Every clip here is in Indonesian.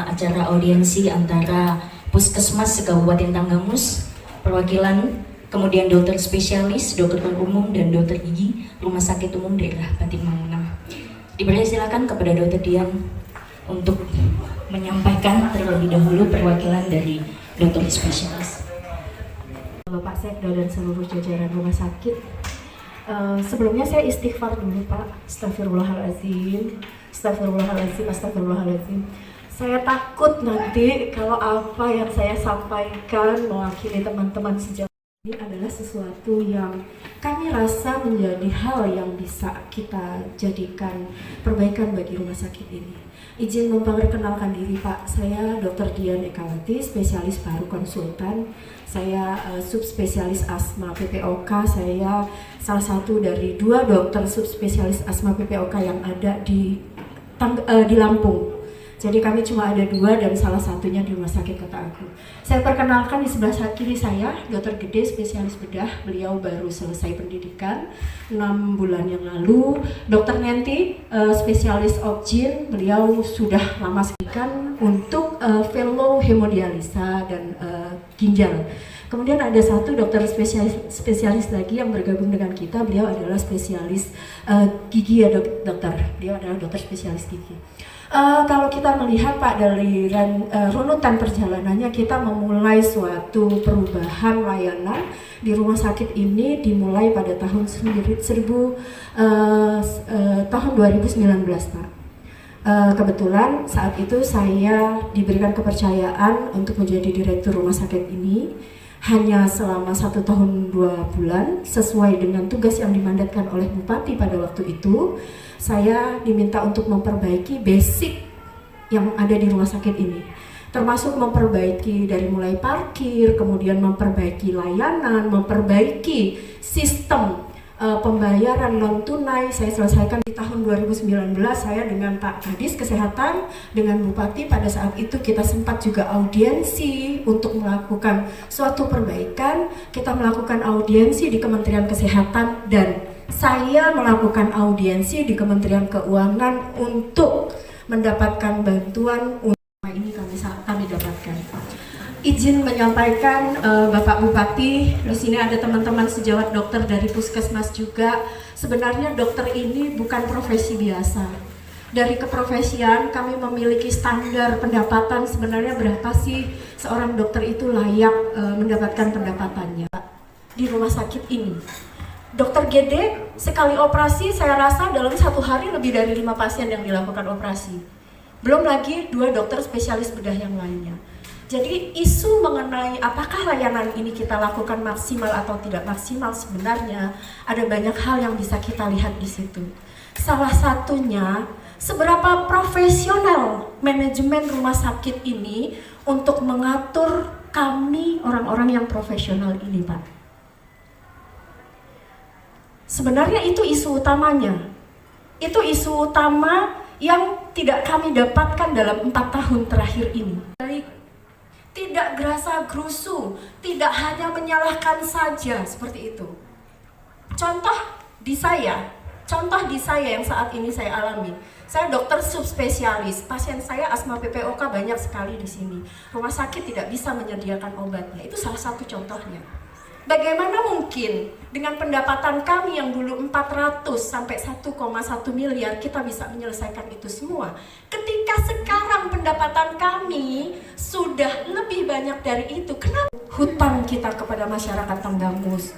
Acara audiensi antara Puskesmas Kabupaten Tanggamus, perwakilan, kemudian dokter spesialis, dokter umum, dan dokter gigi Rumah Sakit Umum Daerah Patimang. Dipersilakan kepada Dokter Dian untuk menyampaikan terlebih dahulu perwakilan dari dokter spesialis. Bapak Sekda dan seluruh jajaran rumah sakit, sebelumnya saya istighfar dulu Pak. Astagfirullahaladzim, astagfirullahaladzim, astagfirullahaladzim. Saya takut nanti kalau apa yang saya sampaikan mewakili teman-teman sejauh ini adalah sesuatu yang kami rasa menjadi hal yang bisa kita jadikan perbaikan bagi rumah sakit ini. Izin memperkenalkan diri Pak, saya Dr. Dian Ekawati, spesialis paru konsultan. Saya subspesialis asma PPOK. Saya salah satu dari 2 dokter subspesialis asma PPOK yang ada di Lampung. Jadi kami cuma ada 2 dan salah satunya di Rumah Sakit Kota Agung. Saya perkenalkan di sebelah kiri saya, Dr. Gede, spesialis bedah. Beliau baru selesai pendidikan 6 bulan yang lalu. Dr. Nenti, spesialis obgyn. Beliau sudah lama sekali untuk fellow hemodialisa dan ginjal. Kemudian ada satu dokter spesialis lagi yang bergabung dengan kita. Beliau adalah spesialis gigi ya dokter. Beliau adalah dokter spesialis gigi. Kalau kita melihat Pak dari runutan perjalanannya, kita memulai suatu perubahan layanan di rumah sakit ini dimulai pada tahun 2019 Pak. Kebetulan saat itu saya diberikan kepercayaan untuk menjadi direktur rumah sakit ini hanya selama 1 tahun 2 bulan sesuai dengan tugas yang dimandatkan oleh Bupati pada waktu itu. Saya diminta untuk memperbaiki basic yang ada di rumah sakit ini, termasuk memperbaiki dari mulai parkir, kemudian memperbaiki layanan, memperbaiki sistem pembayaran non tunai. Saya selesaikan di tahun 2019. Saya dengan Pak Kadis Kesehatan, dengan Bupati pada saat itu kita sempat juga audiensi untuk melakukan suatu perbaikan. Kita melakukan audiensi di Kementerian Kesehatan dan saya melakukan audiensi di Kementerian Keuangan untuk mendapatkan bantuan ini kami dapatkan. Izin menyampaikan Bapak Bupati, di sini ada teman-teman sejawat dokter dari Puskesmas juga. Sebenarnya dokter ini bukan profesi biasa. Dari keprofesian kami memiliki standar pendapatan, sebenarnya berapa sih seorang dokter itu layak mendapatkan pendapatannya di rumah sakit ini. Dokter Gede sekali operasi saya rasa dalam 1 hari lebih dari 5 pasien yang dilakukan operasi. Belum lagi 2 dokter spesialis bedah yang lainnya. Jadi isu mengenai apakah layanan ini kita lakukan maksimal atau tidak maksimal, sebenarnya ada banyak hal yang bisa kita lihat di situ. Salah satunya seberapa profesional manajemen rumah sakit ini untuk mengatur kami orang-orang yang profesional ini Pak. Sebenarnya itu isu utamanya. Itu isu utama yang tidak kami dapatkan dalam 4 tahun terakhir ini. Baik, tidak gerasa gerusu, tidak hanya menyalahkan saja seperti itu. Contoh di saya yang saat ini saya alami. Saya dokter subspesialis, pasien saya asma PPOK banyak sekali di sini. Rumah sakit tidak bisa menyediakan obatnya. Itu salah satu contohnya. Bagaimana mungkin dengan pendapatan kami yang dulu 400 sampai 1,1 miliar kita bisa menyelesaikan itu semua? Ketika sekarang pendapatan kami sudah lebih banyak dari itu, kenapa hutang kita kepada masyarakat Tanggamus?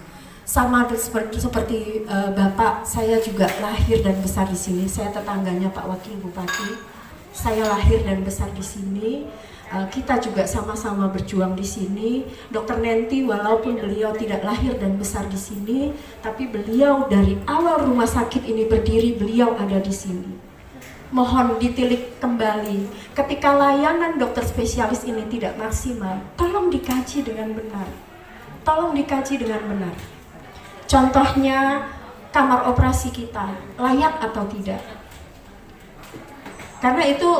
Sama seperti Bapak, saya juga lahir dan besar di sini. Saya tetangganya Pak Wakil Bupati. Saya lahir dan besar di sini. Kita juga sama-sama berjuang di sini. Dr. Nenti walaupun beliau tidak lahir dan besar di sini, tapi beliau dari awal rumah sakit ini berdiri, beliau ada di sini. Mohon ditilik kembali, ketika layanan dokter spesialis ini tidak maksimal, tolong dikaji dengan benar. Tolong dikaji dengan benar. Contohnya, kamar operasi kita layak atau tidak? Karena itu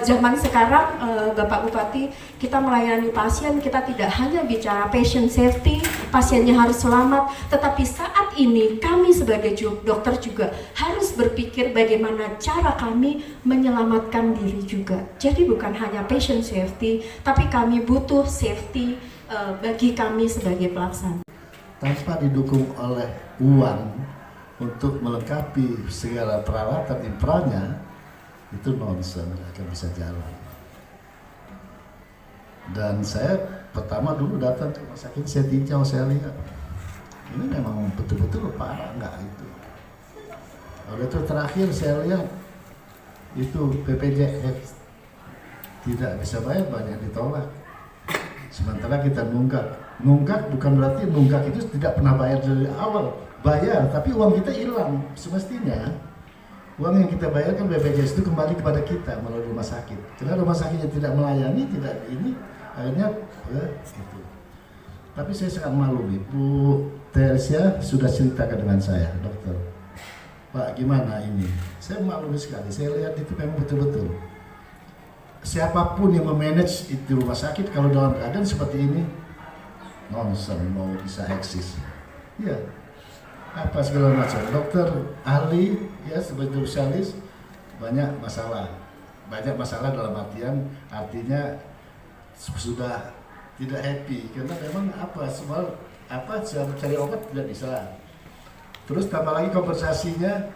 zaman sekarang Bapak Bupati, kita melayani pasien, kita tidak hanya bicara patient safety, pasiennya harus selamat. Tetapi saat ini kami sebagai dokter juga harus berpikir bagaimana cara kami menyelamatkan diri juga. Jadi bukan hanya patient safety, tapi kami butuh safety bagi kami sebagai pelaksana. Tanpa didukung oleh uang untuk melengkapi segala peralatan infranya, itu nonsen, akan bisa jalan. Dan saya pertama dulu datang ke rumah sakit, saya tinjau, saya lihat ini memang betul-betul parah, enggak itu. Oleh itu terakhir saya lihat itu BPJS tidak bisa bayar, banyak ditolak. Sementara kita nunggak bukan berarti nunggak itu tidak pernah bayar dari awal, bayar, tapi uang kita hilang. Semestinya uang yang kita bayarkan BPJS itu kembali kepada kita melalui rumah sakit. Karena rumah sakitnya tidak melayani, tidak ini, akhirnya itu. Tapi saya sangat malu, Bu Tersia sudah ceritakan dengan saya, dokter. Pak, gimana ini? Saya malu sekali. Saya lihat itu memang betul-betul. Siapapun yang memanage itu rumah sakit kalau dalam keadaan seperti ini, nonsen mau bisa eksis. Ya, apa segala macam. Dokter ahli ya sebagai spesialis banyak masalah dalam artinya sudah tidak happy karena memang cari obat tidak bisa. Terus tambah lagi kompensasinya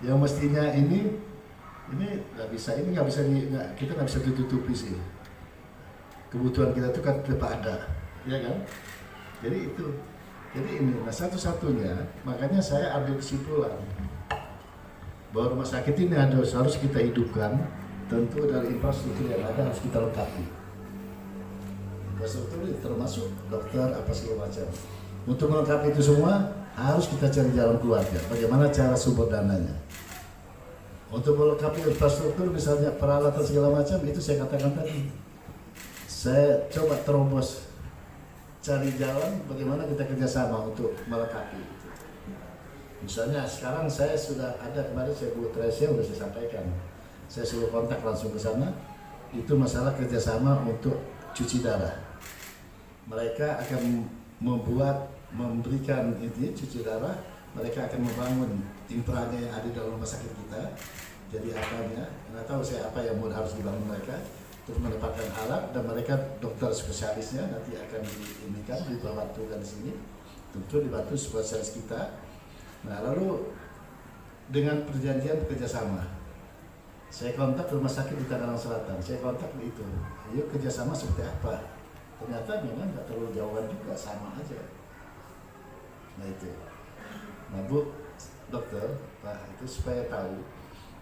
yang mestinya ini nggak bisa, kita nggak bisa tutupi sih. Kebutuhan kita itu kan tetap ada, ya kan? Jadi ini satu-satunya, makanya saya ambil kesimpulan bahwa rumah sakit ini harus kita hidupkan, tentu dari infrastruktur yang ada harus kita lengkapi. Infrastruktur termasuk dokter apa segala macam. Untuk melengkapi itu semua harus kita cari jalan keluarnya. Bagaimana cara sumber dananya? Untuk melengkapi infrastruktur misalnya peralatan segala macam itu saya katakan tadi. Saya coba terobos cari jalan bagaimana kita kerjasama untuk melengkapi itu. Misalnya sekarang saya sudah ada kemarin saya buat Tresia sudah saya sampaikan. Saya suruh kontak langsung ke sana. Itu masalah kerjasama untuk cuci darah. Mereka akan memberikan ini cuci darah. Mereka akan membangun infranya yang ada dalam rumah sakit kita. Jadi apanya, nggak tahu saya apa yang harus dibangun mereka. Terus mendapatkan alat dan mereka dokter spesialisnya nanti akan diinikan dibantu di sini. Tentu dibantu spesialis kita. Nah lalu dengan perjanjian kerjasama, saya kontak rumah sakit di Tangerang Selatan. Saya kontak itu, yuk kerjasama seperti apa? Ternyata memang nggak terlalu jauhan juga, sama aja. Nah itu. Nah Bu, dokter, Pak, itu supaya tahu,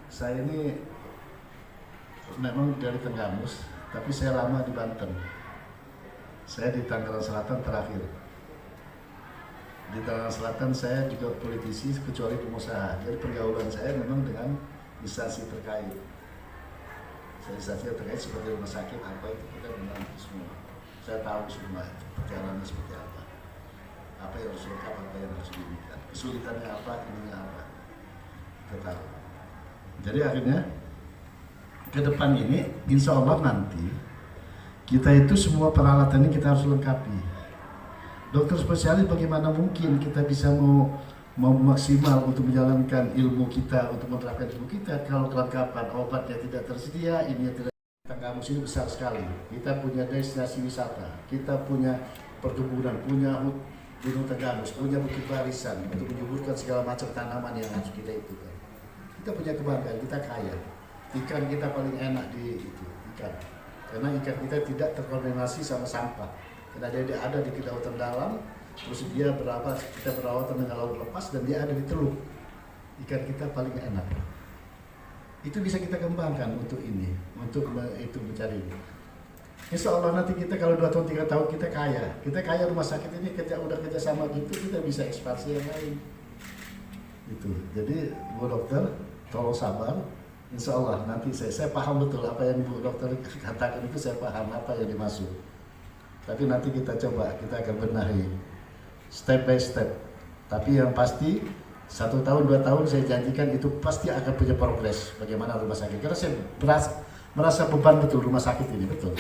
saya ini memang dari Tenggamus, tapi saya lama di Banten. Saya di Tangerang Selatan terakhir. Di Tangerang Selatan saya juga politisi kecuali pengusaha. Jadi pergaulan saya memang dengan instansi terkait. Instansi terkait seperti rumah sakit apa itu kita membantu semua. Saya tahu semua perjalanannya seperti apa. Apa yang harus lengkap, apa yang harus diberikan, kesulitannya apa, ininya apa, kita tahu. Jadi akhirnya ke depan ini, insya Allah nanti kita itu semua peralatan ini kita harus lengkapi. Dokter spesialis bagaimana mungkin kita bisa mau maksimal untuk menjalankan ilmu kita, untuk menerapkan ilmu kita kalau kelengkapan obatnya tidak tersedia, ini tidak. Tenggamus ini besar sekali. Kita punya destinasi wisata, kita punya perkebunan, punya Gunung Tenggamus, punya bukit barisan untuk menyuburkan segala macam tanaman yang harus kita itu. Kita punya kebanggaan, kita kaya. Ikan kita paling enak di itu, ikan. Karena ikan kita tidak terkontaminasi sama sampah. Karena dia ada di kelautan dalam, terus dia kita berawatan dengan laut lepas dan dia ada di teluk. Ikan kita paling enak. Itu bisa kita kembangkan untuk ini, untuk itu mencari. Insya Allah nanti kita kalau 2 tahun 3 tahun kita kaya rumah sakit ini udah kerja sama gitu, kita bisa ekspansi yang lain. Itu. Jadi Bu Dokter, tolong sabar. Insya Allah nanti saya paham betul apa yang Bu Dokter katakan itu, saya paham apa yang dimaksud. Tapi nanti kita akan benahi step by step. Tapi yang pasti 1 tahun 2 tahun saya janjikan itu pasti akan punya progres bagaimana rumah sakit. Karena saya merasa beban betul rumah sakit ini betul.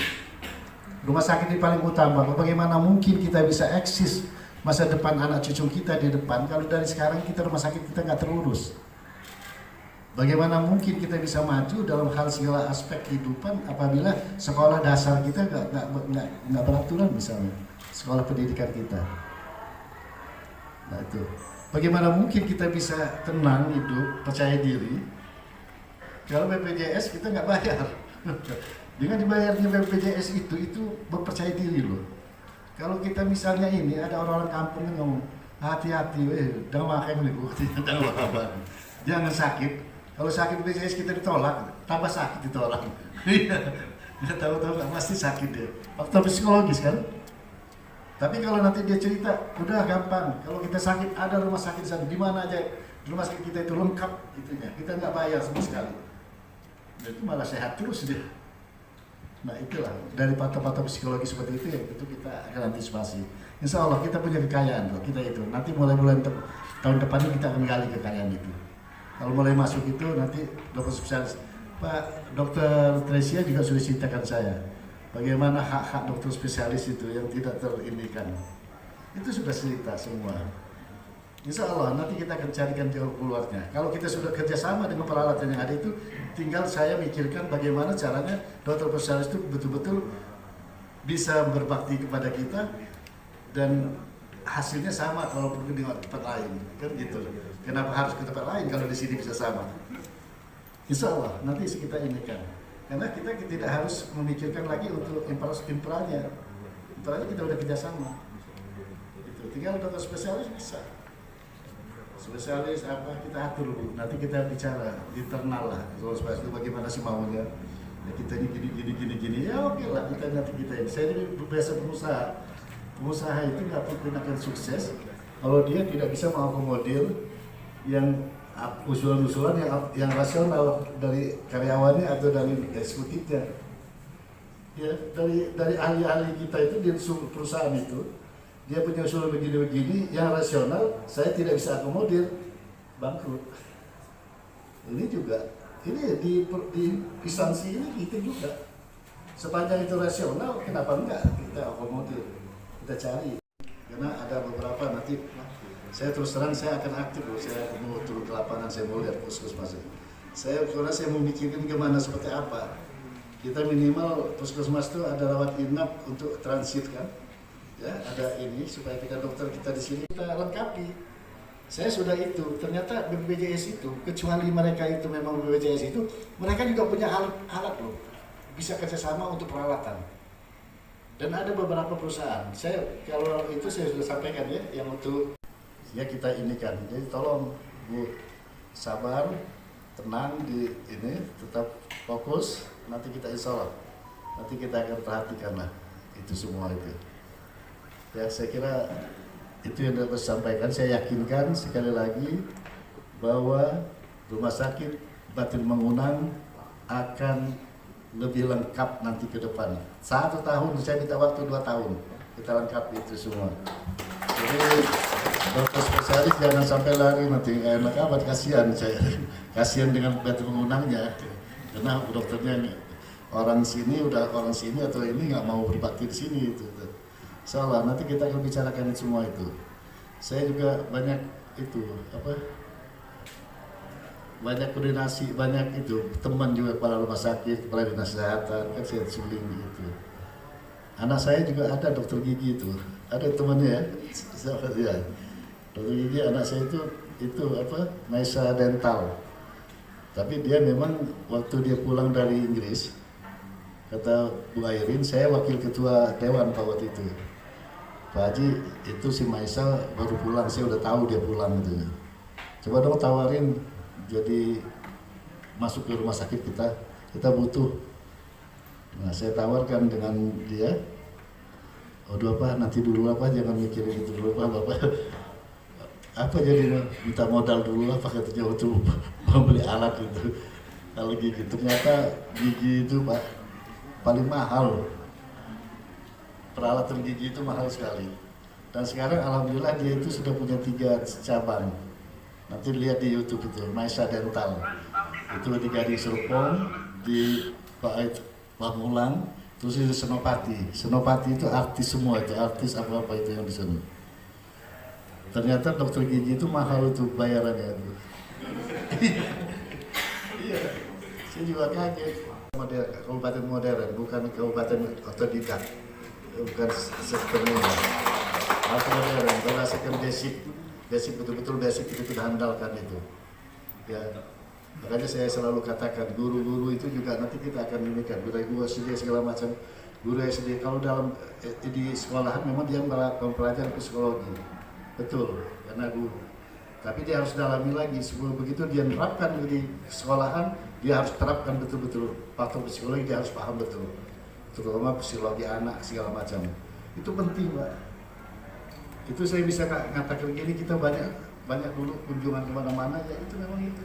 Rumah sakit ini paling utama. Bagaimana mungkin kita bisa eksis masa depan anak cucu kita di depan kalau dari sekarang kita rumah sakit kita nggak terurus? Bagaimana mungkin kita bisa maju dalam hal segala aspek kehidupan apabila sekolah dasar kita nggak beraturan, misalnya sekolah pendidikan kita. Nah itu, bagaimana mungkin kita bisa tenang hidup, percaya diri kalau BPJS kita nggak bayar? Dengan dibayarnya BPJS itu berpercaya diri loh. Kalau kita misalnya ini ada orang-orang kampung yang ngomong hati-hati, jangan makan jangan sakit. Kalau sakit BPJS kita ditolak, tambah sakit ditolak. Nggak tahu-tahu nggak pasti sakit dia. Faktor psikologis kan. Tapi kalau nanti dia cerita, udah gampang. Kalau kita sakit ada rumah sakit di sana, di mana aja rumah sakit kita itu lengkap itunya. Kita nggak bayar sama sekali. Dan itu malah sehat terus dia. Nah itulah dari faktor-faktor psikologi seperti itu ya itu kita akan antisipasi. Insya Allah kita punya kekayaan loh, kita itu. Nanti mulai bulan tahun depan ini kita akan gali kekayaan itu. Kalau mulai masuk itu nanti dokter spesialis, Pak Dokter Tresia juga sudah ceritakan saya bagaimana hak-hak dokter spesialis itu yang tidak terinikan. Itu sudah cerita semua. Insya Allah nanti kita akan carikan jalan keluarnya. Kalau kita sudah kerjasama dengan peralatan yang ada itu, tinggal saya mikirkan bagaimana caranya dokter spesialis itu betul-betul bisa berbakti kepada kita dan hasilnya sama kalau perlu di tempat lain, kan gitu. Kenapa harus ke tempat lain kalau di sini bisa sama? Insya Allah nanti kita ini kan, karena kita tidak harus memikirkan lagi untuk impranya kita udah kerjasama. Itu tinggal dokter spesialis bisa. Spesialis apa kita atur dulu, nanti kita bicara internal lah. Kalau spesialis itu bagaimana sih maunya? Ya kita ini gini ya oke lah nanti kita ini. Saya ini biasa pengusaha itu nggak pernah akan sukses kalau dia tidak bisa mengakomodir yang usulan-usulan yang rasional dari karyawannya atau dari eksekutifnya. Ya dari ahli-ahli kita itu di perusahaan itu dia punya usulan begini-begini yang rasional, saya tidak bisa akomodir, bangkrut. Ini juga, ini di instansi ini kita juga. Sepanjang itu rasional, kenapa enggak kita akomodir, kita cari. Karena ada beberapa nanti, saya terus terang saya akan aktif loh, saya mau turun ke lapangan, saya mau lihat puskesmas. Saya mau mikirkan gimana seperti apa. Kita minimal puskesmas itu ada rawat inap untuk transit kan. Ya, ada ini supaya kita dokter kita di sini kita lengkapi. Saya sudah itu, ternyata BPJS itu kecuali mereka itu memang BPJS itu, mereka juga punya alat loh, bisa kerjasama untuk peralatan. Dan ada beberapa perusahaan. Saya kalau itu saya sudah sampaikan ya, yang untuk ya kita ini kan. Jadi tolong Bu sabar, tenang di ini, tetap fokus. Nanti kita insya Allah, nanti kita akan perhatikan lah itu semua itu. Ya saya kira itu yang dapat saya sampaikan. Saya yakinkan sekali lagi bahwa Rumah Sakit Batin Mengunang akan lebih lengkap nanti ke depan. 1 tahun, saya minta waktu 2 tahun kita lengkapi itu semua. Jadi dokter spesialis jangan sampai lari nanti enak amat, kasihan saya. Kasihan dengan Batin Mengunangnya karena dokternya ini orang sini atau ini nggak mau berbakti di sini itu. Salah, nanti kita akan bicarakan semua itu. Saya juga banyak itu banyak koordinasi, banyak itu teman juga kepala rumah sakit, kepala dinas kesehatan, kan saya suling gitu. Anak saya juga ada dokter gigi itu, ada temannya ya, dokter gigi anak saya itu Maisa Dental. Tapi dia memang waktu dia pulang dari Inggris, kata Bu Airin, saya wakil ketua dewan Pak waktu itu. Pak Haji, itu si Maisa baru pulang, saya udah tahu dia pulang gitu. Coba dong tawarin jadi masuk ke rumah sakit kita butuh. Nah saya tawarkan dengan dia, waduh apa nanti dulu apa jangan mikirin itu dulu Bapak. Apa jadi minta modal dulu apa katanya untuk membeli alat itu. Kalau gigi ternyata gigi itu Pak paling mahal. Peralatan gigi itu mahal sekali. Dan sekarang alhamdulillah dia itu sudah punya 3 cabang. Nanti lihat di YouTube itu, Maisa Dental. Itu di Gading Serpong, di Pamulang, Terus itu Senopati. Senopati itu artis semua, itu artis apa-apa itu yang di sana. Ternyata dokter gigi itu mahal itu bayarannya itu. Iya, saya juga kaget. Kabupaten modern, bukan kabupaten otodidak, bukan sepenuhnya. Harus modern, berdasarkan basic betul-betul basic itu kita andalkan itu. Ya, makanya saya selalu katakan guru-guru itu juga nanti kita akan mimikan guru SD segala macam. Guru SD kalau dalam di sekolahan memang dia mempelajari psikologi, betul, karena guru. Tapi dia harus dalami lagi sebelum begitu dia menerapkan di sekolahan, dia harus terapkan betul-betul faktor psikologi, dia harus paham betul, terutama psikologi anak segala macam. Itu penting, Pak. Itu saya bisa ngatakan gini, kita banyak dulu kunjungan kemana-mana, ya itu memang itu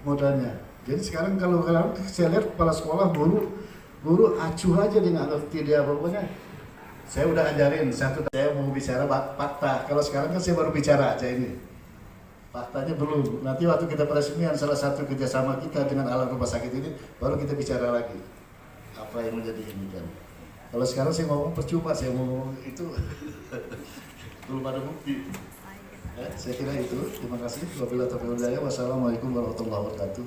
modalnya. Jadi sekarang kalau saya lihat kepala sekolah, guru acuh aja, dia nggak ngerti dia pokoknya. Saya udah ajarin saya mau bicara fakta. Kalau sekarang kan saya baru bicara aja ini. Faktanya belum. Nanti waktu kita peresmian salah satu kerjasama kita dengan alat rumah sakit ini, baru kita bicara lagi apa yang menjadi ini kan. Kalau sekarang saya ngomong percuma, saya ngomong itu belum ada bukti. Ya, saya kira itu. Terima kasih. Wassalamualaikum warahmatullahi wabarakatuh.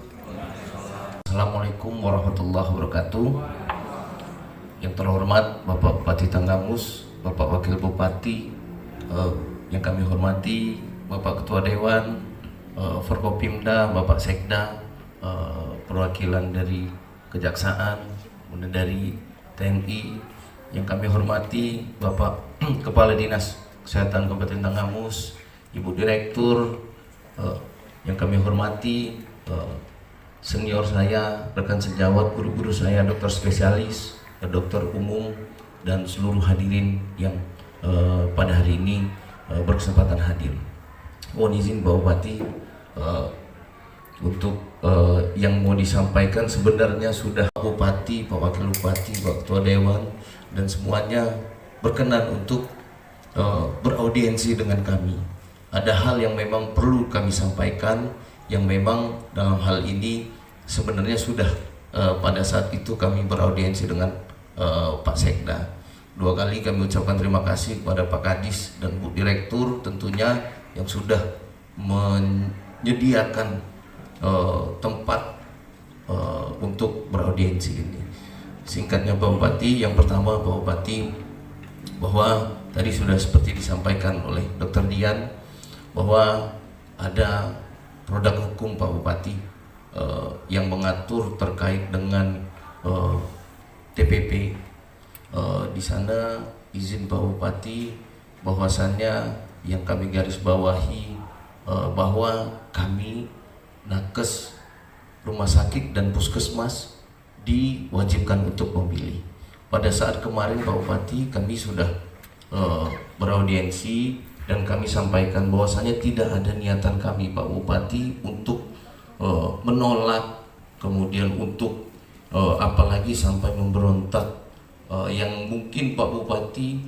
Assalamualaikum warahmatullahi wabarakatuh. Yang terhormat Bapak Bupati Tanggamus, Bapak Wakil Bupati, yang kami hormati Bapak Ketua Dewan, Forkopimda, Bapak Sekda, perwakilan dari Kejaksaan, kemudian dari TNI, yang kami hormati Bapak Kepala Dinas Kesehatan Kabupaten Tanggamus, Ibu Direktur, yang kami hormati senior saya, rekan sejawat, guru-guru saya, dokter spesialis, dokter umum, dan seluruh hadirin yang pada hari ini berkesempatan hadir. Mohon izin Pak Bupati, untuk yang mau disampaikan sebenarnya sudah Pak Bupati, Pak Wakil Bupati, Pak Ketua Dewan, dan semuanya berkenan untuk beraudiensi dengan kami. Ada hal yang memang perlu kami sampaikan, yang memang dalam hal ini sebenarnya sudah pada saat itu kami beraudiensi dengan Pak Sekda. 2 kali kami ucapkan terima kasih kepada Pak Kadis dan Bu Direktur tentunya yang sudah menyediakan tempat untuk beraudiensi ini. Singkatnya Pak Bupati, yang pertama Pak Bupati, bahwa tadi sudah seperti disampaikan oleh Dr. Dian bahwa ada produk hukum Pak Bupati yang mengatur terkait dengan TPP. Di sana izin Pak Bupati bahwasannya yang kami garis bawahi bahwa kami nakes, rumah sakit dan puskesmas diwajibkan untuk memilih. Pada saat kemarin Pak Bupati kami sudah beraudiensi dan kami sampaikan bahwasanya tidak ada niatan kami Pak Bupati untuk menolak, kemudian untuk apalagi sampai memberontak, yang mungkin Pak Bupati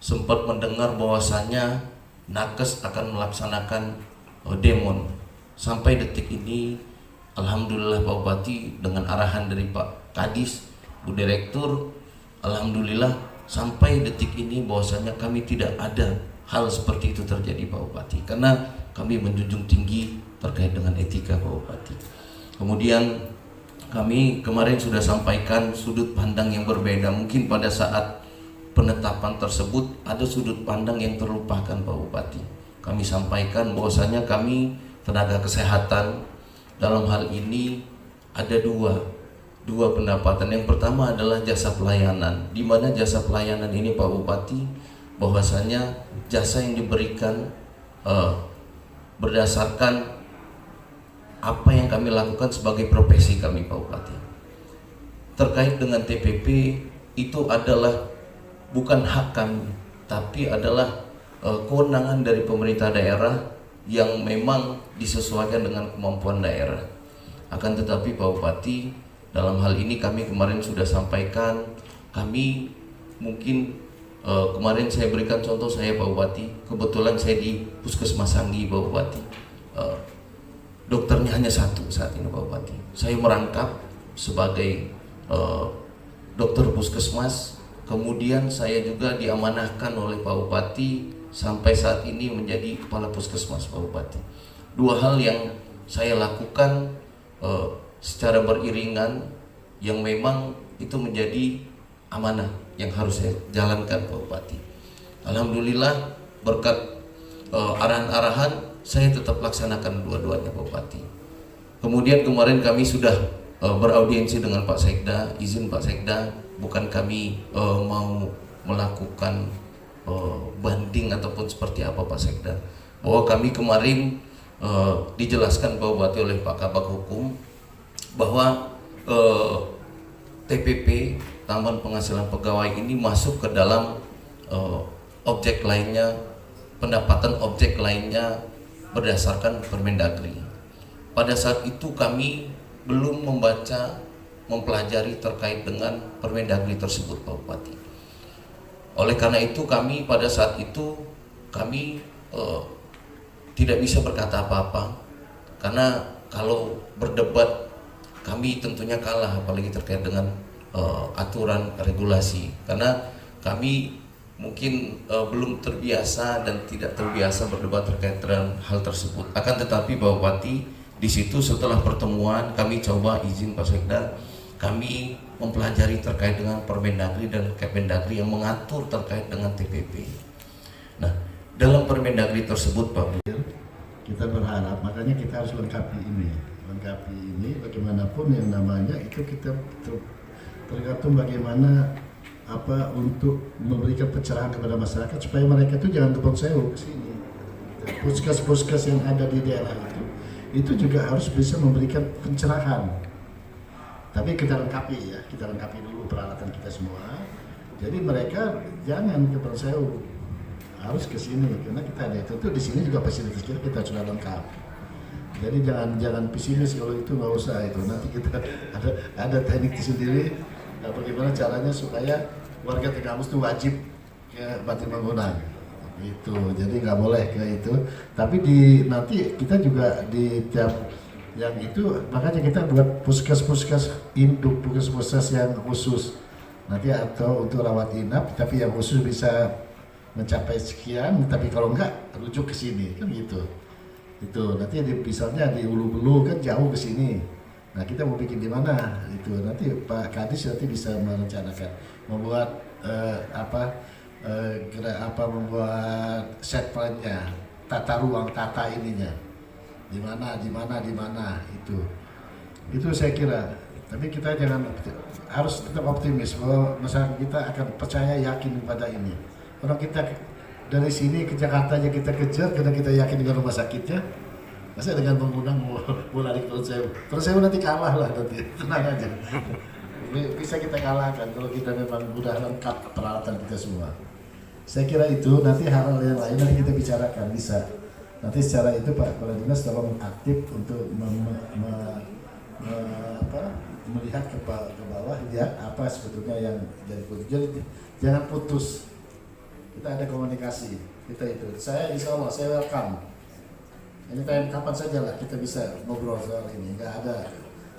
sempat mendengar bahwasanya nakes akan melaksanakan demon. Sampai detik ini alhamdulillah Pak Bupati dengan arahan dari Pak Kadis, Bu Direktur, alhamdulillah sampai detik ini bahwasanya kami tidak ada hal seperti itu terjadi Pak Bupati, karena kami menjunjung tinggi terkait dengan etika Pak Bupati. Kemudian kami kemarin sudah sampaikan sudut pandang yang berbeda. Mungkin pada saat penetapan tersebut ada sudut pandang yang terlupakan Pak Bupati. Kami sampaikan bahwasanya kami tenaga kesehatan dalam hal ini ada dua pendapatan. Yang pertama adalah jasa pelayanan, di mana jasa pelayanan ini Pak Bupati bahwasanya jasa yang diberikan berdasarkan apa yang kami lakukan sebagai profesi kami Pak Bupati. Terkait dengan TPP itu adalah bukan hak kami, tapi adalah kewenangan dari pemerintah daerah yang memang disesuaikan dengan kemampuan daerah. Akan tetapi Pak Bupati, dalam hal ini kami kemarin sudah sampaikan, kami mungkin kemarin saya berikan contoh saya Pak Bupati, kebetulan saya di Puskesmas Sanggi Pak Bupati. Dokternya hanya satu saat ini Pak Bupati. Saya merangkap sebagai dokter puskesmas, kemudian saya juga diamanahkan oleh Pak Bupati sampai saat ini menjadi kepala puskesmas Pak Bupati. Dua hal yang saya lakukan secara beriringan yang memang itu menjadi amanah yang harus saya jalankan Pak Bupati. Alhamdulillah berkat arahan-arahan saya tetap laksanakan dua-duanya Pak Bupati. Kemudian kemarin kami sudah beraudiensi dengan Pak Sekda, izin Pak Sekda, bukan kami mau melakukan banding ataupun seperti apa Pak Sekda, bahwa kami kemarin dijelaskan Pak Bupati oleh Pak Kabag Hukum bahwa TPP Taman Penghasilan Pegawai ini masuk ke dalam objek lainnya, pendapatan objek lainnya berdasarkan Permendagri. Pada saat itu kami belum membaca, mempelajari terkait dengan Permendagri tersebut Pak Bupati. Oleh karena itu kami pada saat itu kami tidak bisa berkata apa-apa, karena kalau berdebat kami tentunya kalah, apalagi terkait dengan aturan regulasi, karena kami mungkin belum terbiasa dan tidak terbiasa berdebat terkait dengan hal tersebut. Akan tetapi Pak Bupati, di situ setelah pertemuan kami coba izin Pak Sekda, kami mempelajari terkait dengan Permendagri dan Kemendagri yang mengatur terkait dengan TPP. Nah, dalam Permendagri tersebut Pak, kita berharap, makanya kita harus lengkapi ini bagaimanapun yang namanya itu kita tergantung bagaimana untuk memberikan pencerahan kepada masyarakat supaya mereka itu jangan terbang sewu ke sini. Puskes-puskes yang ada di daerah itu juga harus bisa memberikan pencerahan. Tapi kita lengkapi dulu peralatan kita semua. Jadi mereka jangan ke Persewu, harus ke sini karena kita ada itu. Di sini juga fasilitas kita sudah lengkap. Jadi jangan pesimis kalau itu, nggak usah itu. Nanti kita ada teknik sendiri. Bagaimana caranya supaya warga Tenggamus itu wajib ke Batin Mangunang itu, jadi nggak boleh ke itu. Tapi nanti kita juga di tiap yang itu, makanya kita buat puskes induk, puskes yang khusus nanti, atau untuk rawat inap tapi yang khusus bisa mencapai sekian, tapi kalau enggak rujuk ke sini kan gitu. Itu nanti misalnya di Ulu Belu kan jauh ke sini. Nah kita mau bikin di mana itu, nanti Pak Kadis nanti bisa merencanakan membuat membuat set plan-nya, tata ruang, tata ininya di mana itu saya kira. Tapi kita harus tetap optimis bahwa masyarakat kita akan percaya, yakin pada ini. Kalau kita dari sini ke Jakarta aja kita kejar karena kita yakin dengan rumah sakitnya. Masa dengan mengundang mau lari ke Persewu nanti kalah lah, nanti tenang aja. Bisa kita kalahkan kalau kita memang udah lengkap peralatan kita semua. Saya kira itu nanti hal-hal yang lain nanti kita bicarakan bisa. Nanti secara itu Pak Kepala Dinas tolong aktif untuk melihat ke bawah ya apa sebetulnya yang jadi putus. Jadi jangan putus. Kita ada komunikasi kita itu. Saya insya Allah saya welcome. Ini kapan saja lah kita bisa ngobrol soal ini. Nggak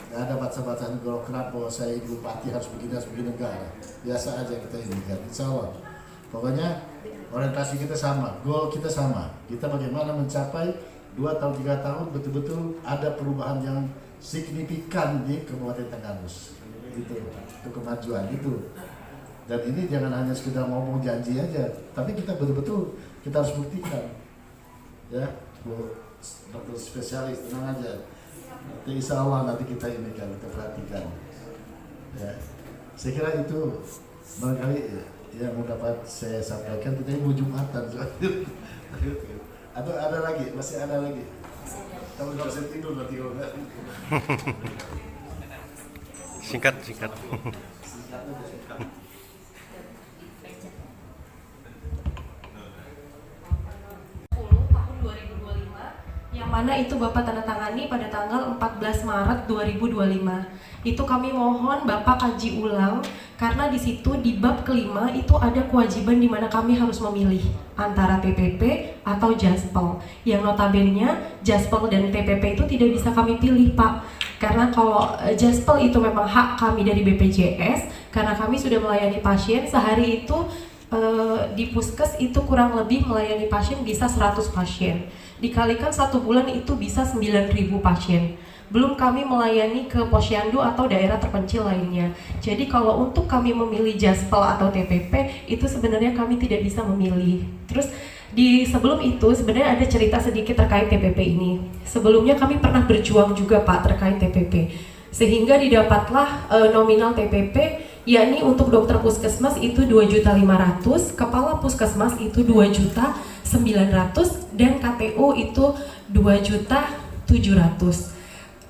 ada batas-batasan birokrat bahwa saya ibu bupati harus begini enggak. Biasa aja kita ini kan. Insya Allah. Pokoknya orientasi kita sama, goal kita sama. Kita bagaimana mencapai 2 tahun 3 tahun betul-betul ada perubahan yang signifikan di Kabupaten Tenggamus. Itu kemajuan itu. Dan ini jangan hanya sekedar ngomong janji aja, tapi kita betul-betul kita harus buktikan. Ya, Bu dokter spesialis, tenang aja. Nanti insya Allah nanti kita ini kan, kita perhatikan. Ya, saya kira itu barangkali yang dapat saya sampaikan. Kita ini mau Jumatan. Atau ada lagi? Masih ada lagi? Kalau nggak bisa tidur nanti kalau nggak. Singkat. Tahun 2025 yang mana itu Bapak tanda tangani pada tanggal 14 Maret 2025. Itu kami mohon Bapak kaji ulang, karena di situ di bab kelima itu ada kewajiban di mana kami harus memilih antara TPP atau Jaspel. Yang notabene Jaspel dan TPP itu tidak bisa kami pilih, Pak. Karena kalau Jaspel itu memang hak kami dari BPJS, karena kami sudah melayani pasien sehari itu di puskes itu kurang lebih melayani pasien bisa 100 pasien. Dikalikan 1 bulan itu bisa 9.000 pasien. Belum kami melayani ke posyandu atau daerah terpencil lainnya. Jadi kalau untuk kami memilih Jaspel atau TPP itu sebenarnya kami tidak bisa memilih. Terus sebelum itu sebenarnya ada cerita sedikit terkait TPP ini. Sebelumnya kami pernah berjuang juga Pak terkait TPP. Sehingga didapatlah nominal TPP, yakni untuk dokter puskesmas itu 2.500.000, kepala puskesmas itu 2.900.000, dan KTU itu 2.700.000.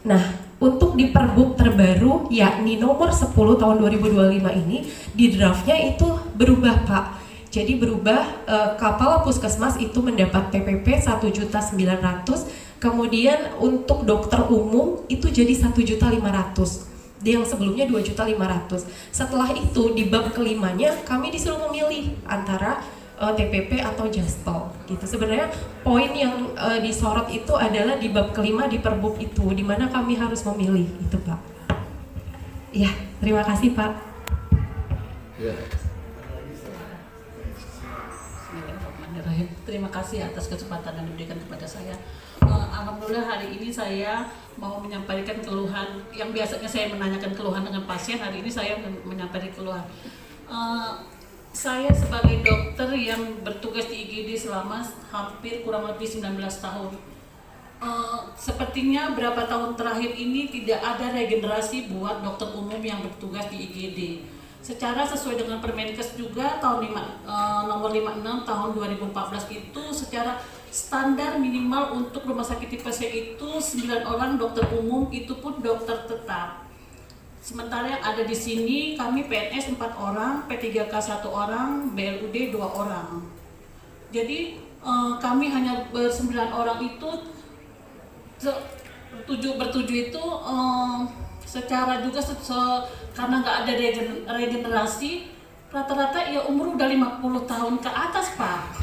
Nah, untuk di Perbuk terbaru yakni nomor 10 tahun 2025 ini di draftnya itu berubah Pak. Jadi berubah, kepala puskesmas itu mendapat TPP 1.900.000, kemudian untuk dokter umum itu jadi 1.500.000. Yang sebelumnya 2.500.000. Setelah itu di bab kelimanya kami disuruh memilih antara TPP atau Jaspel gitu. Sebenarnya poin yang disorot itu adalah di bab kelima di Perbuk itu, di mana kami harus memilih itu Pak. Ya, terima kasih Pak. Ya. Bismillahirrahmanirrahim. Terima kasih atas kesempatan yang diberikan kepada saya. Alhamdulillah hari ini saya mau menyampaikan keluhan yang biasanya saya menanyakan keluhan dengan pasien, hari ini saya menyampaikan keluhan. Saya sebagai dokter yang bertugas di IGD selama hampir kurang lebih 19 tahun. Sepertinya berapa tahun terakhir ini tidak ada regenerasi buat dokter umum yang bertugas di IGD. Secara sesuai dengan Permenkes juga nomor 56 tahun 2014 itu secara standar minimal untuk rumah sakit tipe C itu 9 orang dokter umum, itu pun dokter tetap. Sementara yang ada di sini kami PNS 4 orang, P3K 1 orang, BLUD 2 orang. Jadi kami hanya ber-9 orang itu bertujuh itu secara juga karena nggak ada regenerasi, rata-rata ya umur udah 50 tahun ke atas Pak.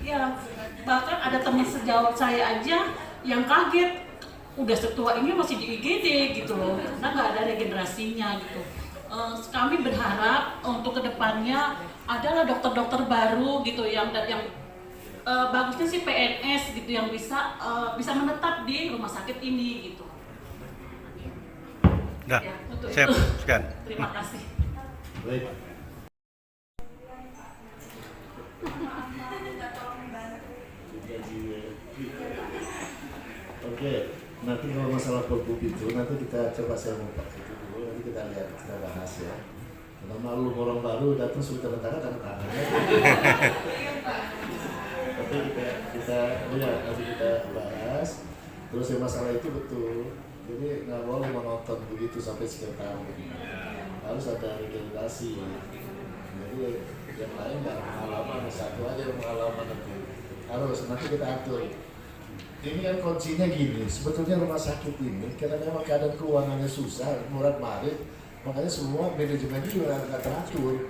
Ya, bahkan ada teman sejawat saya aja yang kaget, udah setua ini masih di IGD gitu loh, karena nggak ada regenerasinya gitu. Kami berharap untuk kedepannya adalah dokter-dokter baru gitu yang bagusnya sih PNS gitu yang bisa menetap di rumah sakit ini gitu. Nah, Ya, untuk siap, itu. sekian. Terima kasih. Baik. Oke, nanti kalau masalah Perbuk itu nanti kita coba saya mau pakai itu dulu, nanti kita lihat, kita bahas ya. Karena malu orang baru datang sudah tanda tangan. Tapi kita lihat, nanti kita bahas. Terus yang masalah itu betul. Jadi nggak boleh menonton begitu sampai sekian tahun. Harus ada regenerasi. Jadi yang lain nggak pengalaman, satu aja yang pengalaman nanti. Harus nanti kita atur. Ini kan kuncinya gini, sebetulnya rumah sakit ini karena memang keadaan keuangannya susah, murah marit, makanya semua manajemennya juga nggak teratur,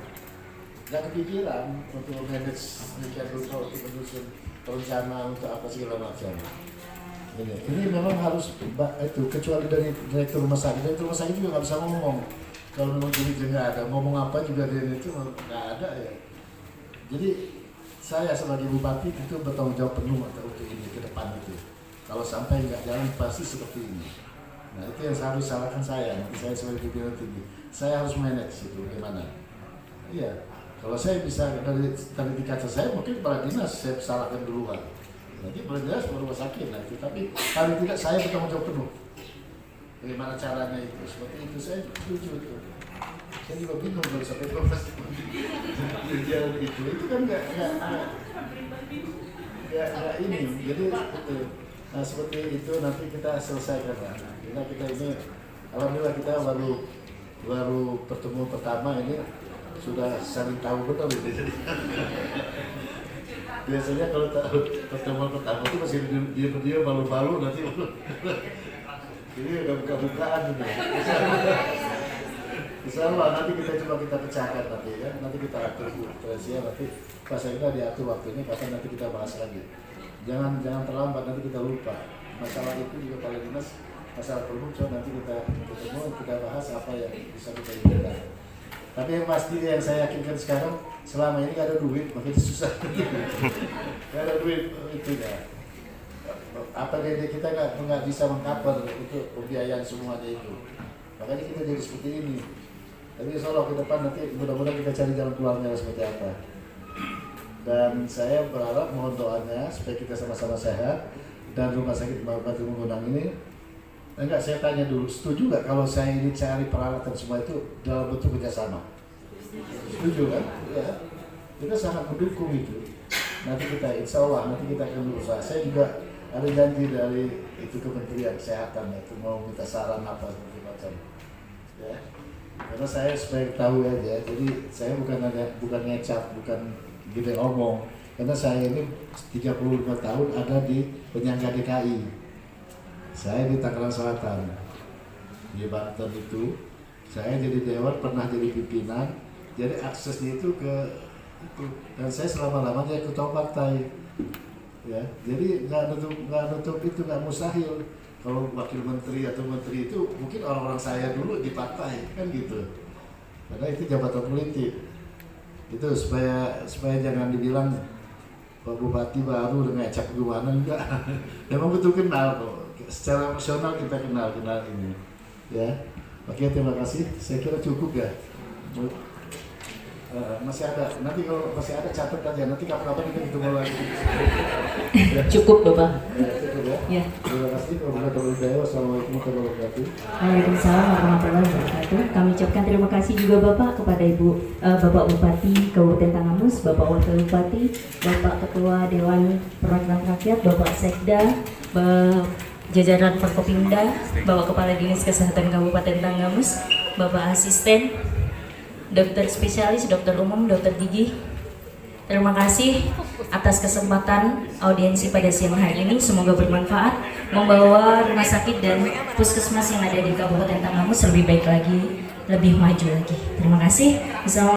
nggak kepikiran untuk manage, untuk menyusun rencana untuk apa segala macam. Ini memang harus itu, kecuali dari direktur rumah sakit juga nggak bisa ngomong. Kalau memang jadi nggak ada, ngomong apa juga dari itu nggak ada ya. Jadi saya sebagai bupati itu bertanggung jawab penuh untuk ini ke depan itu. Kalau sampai nggak jalan pasti seperti ini. Nah itu yang harus salahkan saya. Nanti saya sebagai pimpinan tinggi, saya harus manage itu bagaimana. Iya. Kalau saya bisa dari dikata saya mungkin kepala dinas saya salahkan duluan. Nanti kepala dinas rumah sakit nah itu. Tapi paling tidak saya bertanggung jawab penuh. Bagaimana caranya itu? Seperti itu saya setuju itu. Saya juga bingung kalau sampai profesi jalan itu kan nggak ini. Jadi itu. Nah seperti itu nanti kita selesaikan lah. Kita ini alhamdulillah kita baru pertemuan pertama ini sudah saling tahu betul ini. Biasanya kalau pertemuan pertama itu masih dia malu-malu nanti ini udah buka-bukaan gitu. Insya Allah nanti kita coba kita pecahkan nanti ya, nanti kita atur Tresia nanti pas kita diatur waktunya kapan nanti kita bahas lagi. Jangan terlambat nanti kita lupa masalah itu juga Kepala Dinas masalah perhubungan nanti kita ketemu kita bahas apa yang bisa kita lakukan. Tapi yang pasti yang saya yakinkan sekarang selama ini gak ada duit makanya susah. Gak ada duit itu ya. Apa kita nggak bisa mengcover untuk pembiayaan semuanya itu. Makanya kita jadi seperti ini. Tapi insya Allah ke depan nanti mudah-mudahan kita cari jalan keluarnya seperti apa. Dan saya berharap mohon doanya supaya kita sama-sama sehat dan rumah sakit Batu Menggunang ini. Enggak, saya tanya dulu, setuju nggak kalau saya ini cari peralatan semua itu dalam bentuk kerjasama? Setuju kan? Ya, kita sangat mendukung itu. Nanti kita, insya Allah, nanti kita akan berusaha. Saya juga ada janji dari itu Kementerian Kesehatan itu mau minta saran apa seperti macam. Ya, karena saya supaya tahu aja. Jadi saya bukan ngecap, bukan gitu ngomong. Karena saya ini 35 tahun ada di penyangga DKI. Saya di Tangerang Selatan, di Banten itu, saya jadi dewan, pernah jadi pimpinan, jadi aksesnya itu ke itu, dan saya selama-lamanya ketua partai, ya, jadi nggak nutup itu nggak mustahil. Kalau wakil menteri atau menteri itu mungkin orang-orang saya dulu di partai kan gitu, karena itu jabatan politik, itu supaya jangan dibilang Pak Bupati baru dengan cak gimana enggak, memang betul kenal kok. Secara emosional kita kenal ini, ya. Oke, terima kasih. Saya kira cukup ya. Masih ada. Nanti kalau masih ada catat aja. Nanti kapan-kapan kita ketemu lagi. Cukup Bapak. Ya, cukup ya. Ya. Terima kasih. Wassalamualaikum warahmatullahi wabarakatuh. Waalaikumsalam warahmatullahi wabarakatuh. Kami ucapkan terima kasih juga Bapak kepada Bapak Bupati Kabupaten Tangamus, Bapak Wakil Bupati, Bapak Ketua Dewan Perwakilan Rakyat, Bapak Sekda, jajaran Forkopimda, Bapak Kepala Dinas Kesehatan Kabupaten Tangamus, Bapak Asisten, Dokter Spesialis, Dokter Umum, Dokter Gigi. Terima kasih atas kesempatan audiensi pada siang hari ini. Semoga bermanfaat, membawa rumah sakit dan puskesmas yang ada di Kabupaten Tangamus lebih baik lagi, lebih maju lagi. Terima kasih. Assalamualaikum.